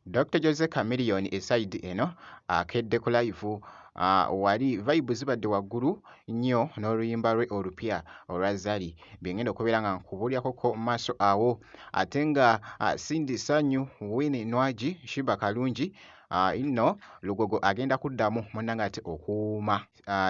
Dr. Jose Chameleone eside eno akedde ku live wali vibe zibadde waggulu nnyo n'oluyimba lwe olupya olwa Zari byengenda okubeera nga nkubuulyakoko mu maaso awo ate nga Cindy Sanyu, Winnie Nwagi, Shiba Kalungi nno Lugogo agenda kuddamu munnanga ate okuwuuma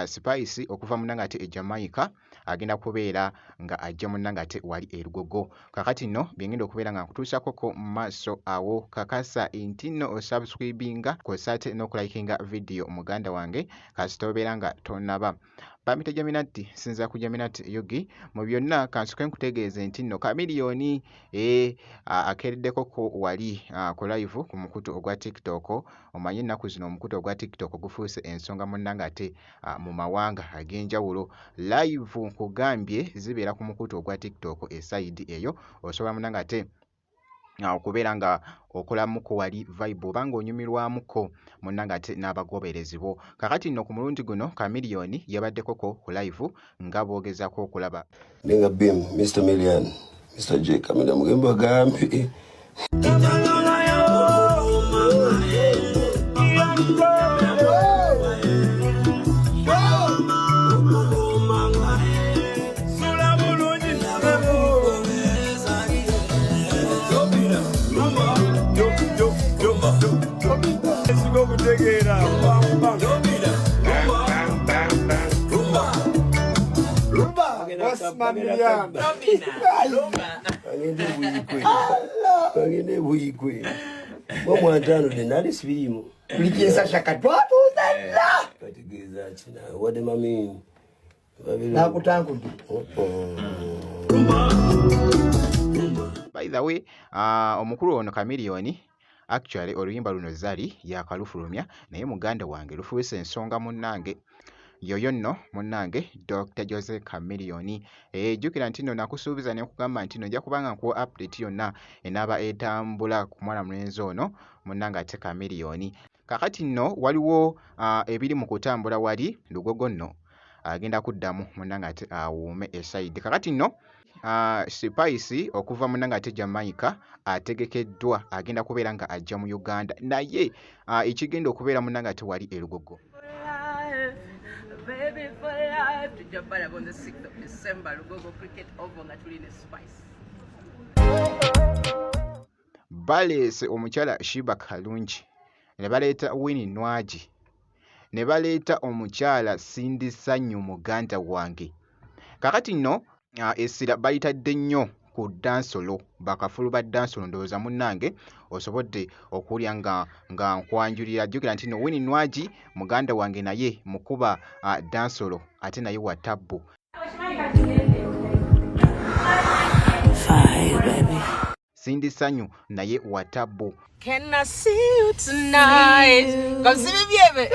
Spice okuva munnanga ate e Jamaica agenda kubeera nga ajja munnanga ate wali e Lugogo kakati nno byengenda okubeera nga nkutuusakoko mu maaso awo kakasa nti nno osubscribinga kw'ossa ate n'okulayikinga vidiyo muganda wange kasita obeera nga tonnaba Pamita Jaminati sinza ku Jaminati Yugi mu byonna kansuke nkutegeeze nti nno Chameleone akereddeko ko wali ku live ku mukutu ogwa TikTok omanyi ennaku zino omukutu ogwa TikTok gufuuse ensonga munnanga ate mu mawanga ag'enjawulo live nkugambye zibeera ku mukutu ogwa TikTok eside eyo osobola munnanga ate okubeera nga okolamuko wali vibe oba ng'onyumirwamuko munnanga ate n'abagoberezi bo kakati nno ku mulundi guno Chameleone yabaddekoko ku live nga boogezako okulaba Nenga Bim, Mr. Million, Mr. J. Kamina Mugemba Gampi. Pangine buikwe. Mwa ntano de nali sibirimo. Ulikiesa shakatwatu dala. Katigeza china. What do I mean? Na kutangu. By the way, omukulu ono Chameleone actually oluyimba luno Zari yakalufulumya naye muganda wange lufuuse ensonga munnange yoyo nno munnange Dr. Jose Chameleone jjukira nti nno nakusuubiza ne kugamba nti nno nja kubanga nkuwa update yonna enaaba etambula ku mwana mulenzi ono munnange ate Chameleone kakati nno waliwo ebiri mu kutambula wali Lugogo nno agenda kuddamu munnange ate awuume eside kakati nno Spice okuva munnanga ate Jamaica ategekeddwa agenda kubeera nga ajja mu Uganda naye ekigenda okubeera munnanga ate wali e Lugogo Baby for life to Japan on the 6th of December Lugogo cricket over nga tuli ne Spice baleese omukyala Shiba Kalungi ne baleeta Winnie Nwagi ne baleeta omukyala Cindy Sanyu muganda wange kakati nno essira bayitadde nnyo ku dansolo bakafulu ba dansolo ndowooza munnange osobodde okuwulya nga nkwanjulira jjukira nti nno Winnie Nwagi muganda wange naye mukuba dansolo ate naye wa tabbu Cindy Sanyu naye wa tabbu Can I see you tonight? Come see me baby.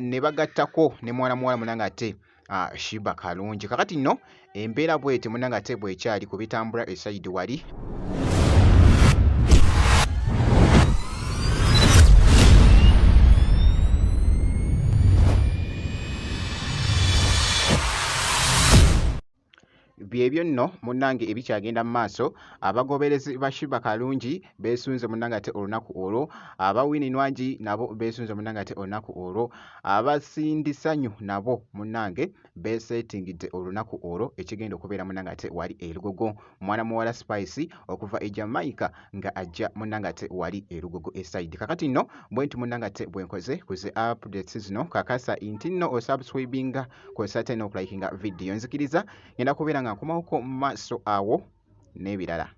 Ne bagattako ne mwana munnanga ate Shiba Kalungi kakati nno embeera bwete munnanga ate bwekyali ku bitambula eside wali byebyo nno munnange ebikyagenda mu maaso abagoberezi ba Shiba Kalungi beesunze munnange ate olunaku olwo aba Winnie Nwagi nabo beesunze munnange ate olunaku olwo aba Cindy Sanyu nabo munnange beesetingidde olunaku olwo ekigenda okubeera munnange ate wali e Lugogo mwana muwala Spice okuva e Jamaica nga ajja munnange ate wali e Lugogo eside kakati nno bwenti munnange ate bwenkoze kuze updates zino kakasa nti nno osubscribinga kw'ossa ate n'okulayikinga vidiyo nzikiriza ngenda kubeera nga nkomawoko mu maaso awo n'ebirala